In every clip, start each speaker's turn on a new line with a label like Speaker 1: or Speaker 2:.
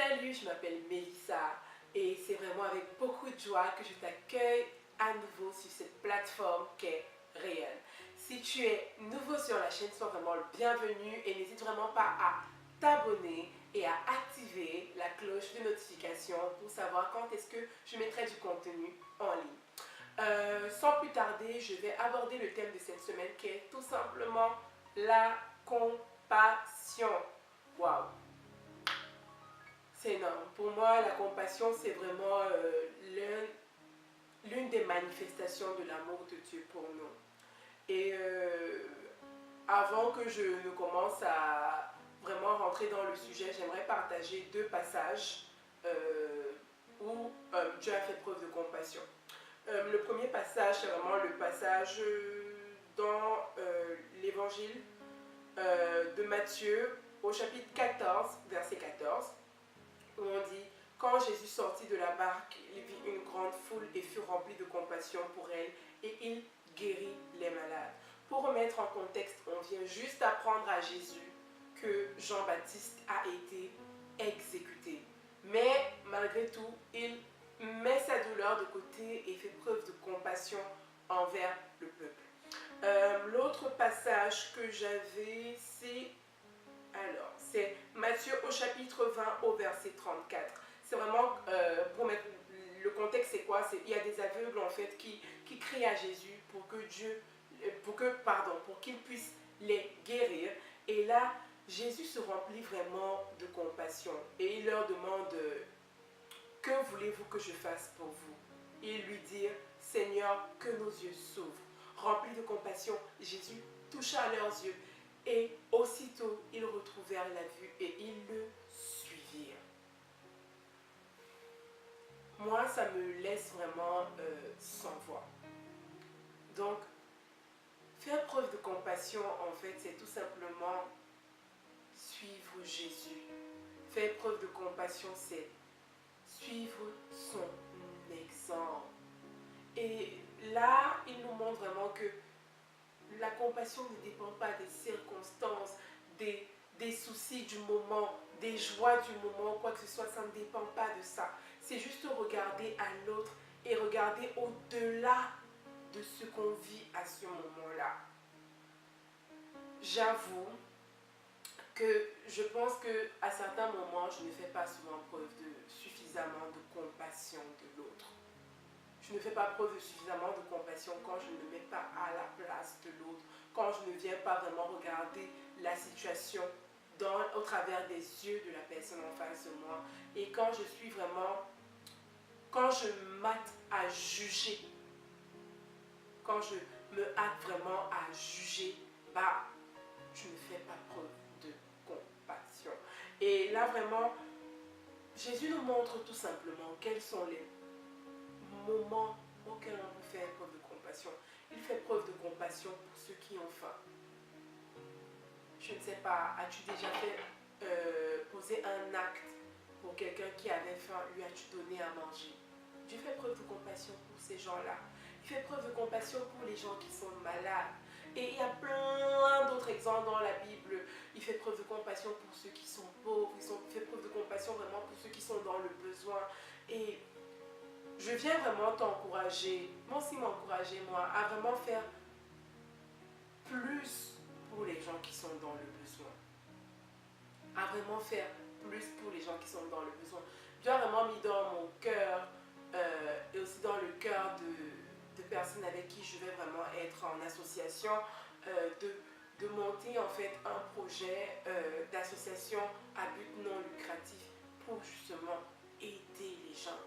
Speaker 1: Salut, je m'appelle Mélissa et c'est vraiment avec beaucoup de joie que je t'accueille à nouveau sur cette plateforme qui est réelle. Si tu es nouveau sur la chaîne, sois vraiment le bienvenu et n'hésite vraiment pas à t'abonner et à activer la cloche de notification pour savoir quand est-ce que je mettrai du contenu en ligne. Sans plus tarder, je vais aborder le thème de cette semaine qui est tout simplement la compassion. Waouh! C'est énorme. Pour moi, la compassion, c'est vraiment l'une des manifestations de l'amour de Dieu pour nous. Et avant que je ne commence à vraiment rentrer dans le sujet, j'aimerais partager deux passages où Dieu a fait preuve de compassion. Le premier passage, c'est vraiment le passage dans l'évangile de Matthieu au chapitre 14, verset 14. Où on dit, quand Jésus sortit de la barque, il vit une grande foule et fut rempli de compassion pour elle et il guérit les malades. Pour remettre en contexte, on vient juste apprendre à Jésus que Jean-Baptiste a été exécuté. Mais malgré tout, il met sa douleur de côté et fait preuve de compassion envers le peuple. L'autre passage que j'avais, c'est Matthieu au chapitre 20 au verset 34. C'est vraiment, pour mettre le contexte, c'est quoi? Il y a des aveugles en fait qui crient à Jésus pour qu'il puisse les guérir. Et là, Jésus se remplit vraiment de compassion. Et il leur demande, que voulez-vous que je fasse pour vous? Ils lui dirent, Seigneur, que nos yeux s'ouvrent. Rempli de compassion, Jésus toucha leurs yeux. Et aussitôt, ils retrouvèrent la vue et ils le suivirent. Moi, ça me laisse vraiment sans voix. Donc, faire preuve de compassion, en fait, c'est tout simplement suivre Jésus. Faire preuve de compassion, c'est suivre son exemple. Et là, il nous montre vraiment que la compassion ne dépend pas des circonstances, des soucis du moment, des joies du moment, quoi que ce soit, ça ne dépend pas de ça. C'est juste regarder à l'autre et regarder au-delà de ce qu'on vit à ce moment-là. J'avoue que je pense qu'à certains moments, je ne fais pas souvent preuve de suffisamment de compassion de l'autre. Je ne fais pas preuve de suffisamment de compassion quand je ne me mets pas à la place de l'autre, quand je ne viens pas vraiment regarder la situation au travers des yeux de la personne en face de moi. Et quand je m'hâte à juger, quand je me hâte vraiment à juger, je ne fais pas preuve de compassion. Et là vraiment, Jésus nous montre tout simplement quels sont les moments auxquels on peut faire preuve de compassion. Il fait preuve de compassion pour ceux qui ont faim. Je ne sais pas, as-tu déjà fait poser un acte pour quelqu'un qui avait faim, lui as-tu donné à manger? Dieu fait preuve de compassion pour ces gens-là. Il fait preuve de compassion pour les gens qui sont malades. Et il y a plein d'autres exemples dans la Bible. Il fait preuve de compassion pour ceux qui sont pauvres. Il fait preuve de compassion vraiment pour ceux qui sont dans le besoin. Et je viens vraiment t'encourager, moi aussi m'encourager, moi, à vraiment faire plus pour les gens qui sont dans le besoin. À vraiment faire plus pour les gens qui sont dans le besoin. Dieu a vraiment mis dans mon cœur et aussi dans le cœur de personnes avec qui je vais vraiment être en association, de monter en fait un projet d'association à but non lucratif pour justement aider les gens.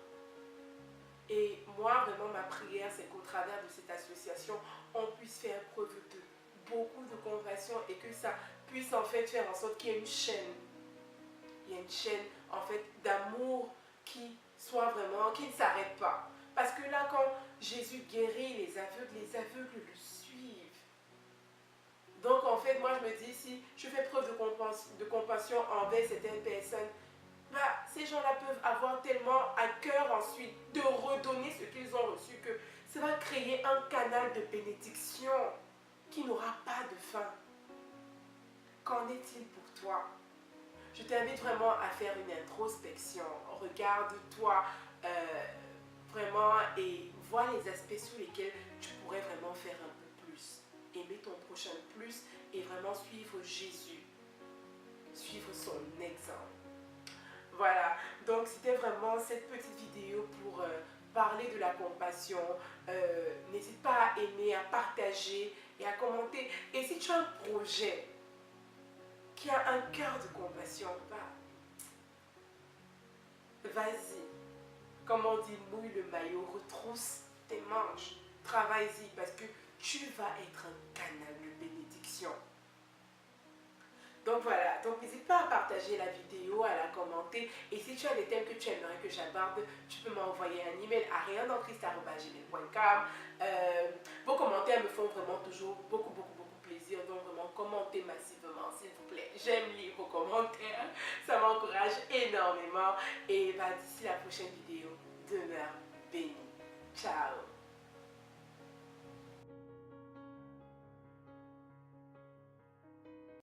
Speaker 1: Et moi, vraiment, ma prière, c'est qu'au travers de cette association, on puisse faire preuve de beaucoup de compassion et que ça puisse en fait faire en sorte qu'il y ait une chaîne. Il y a une chaîne en fait d'amour qui ne s'arrête pas. Parce que là, quand Jésus guérit les aveugles le suivent. Donc en fait, moi je me dis, si je fais preuve de compassion envers certaines personnes, ces gens-là peuvent avoir tellement à cœur ensuite de redonner ce qu'ils ont reçu que ça va créer un canal de bénédiction qui n'aura pas de fin. Qu'en est-il pour toi? je t'invite vraiment à faire une introspection. Regarde-toi vraiment et vois les aspects sur lesquels tu pourrais vraiment faire un peu plus. Aimer ton prochain plus et vraiment suivre Jésus. Suivre son exemple. Voilà, donc c'était vraiment cette petite vidéo pour parler de la compassion. N'hésite pas à aimer, à partager et à commenter. Et si tu as un projet qui a un cœur de compassion, vas-y. Comme on dit, mouille le maillot, retrousse tes manches. Travaille-y parce que tu vas être un canal de bénédiction. Donc voilà, donc n'hésite pas à partager la vidéo, à la commenter. Et si tu as des thèmes que tu aimerais que j'aborde, tu peux m'envoyer un email à riendanchrist@gmail.com. Vos commentaires me font vraiment toujours beaucoup plaisir. Donc vraiment, commentez massivement, s'il vous plaît. J'aime lire vos commentaires. Ça m'encourage énormément. Et d'ici la prochaine vidéo, demeure béni. Ciao.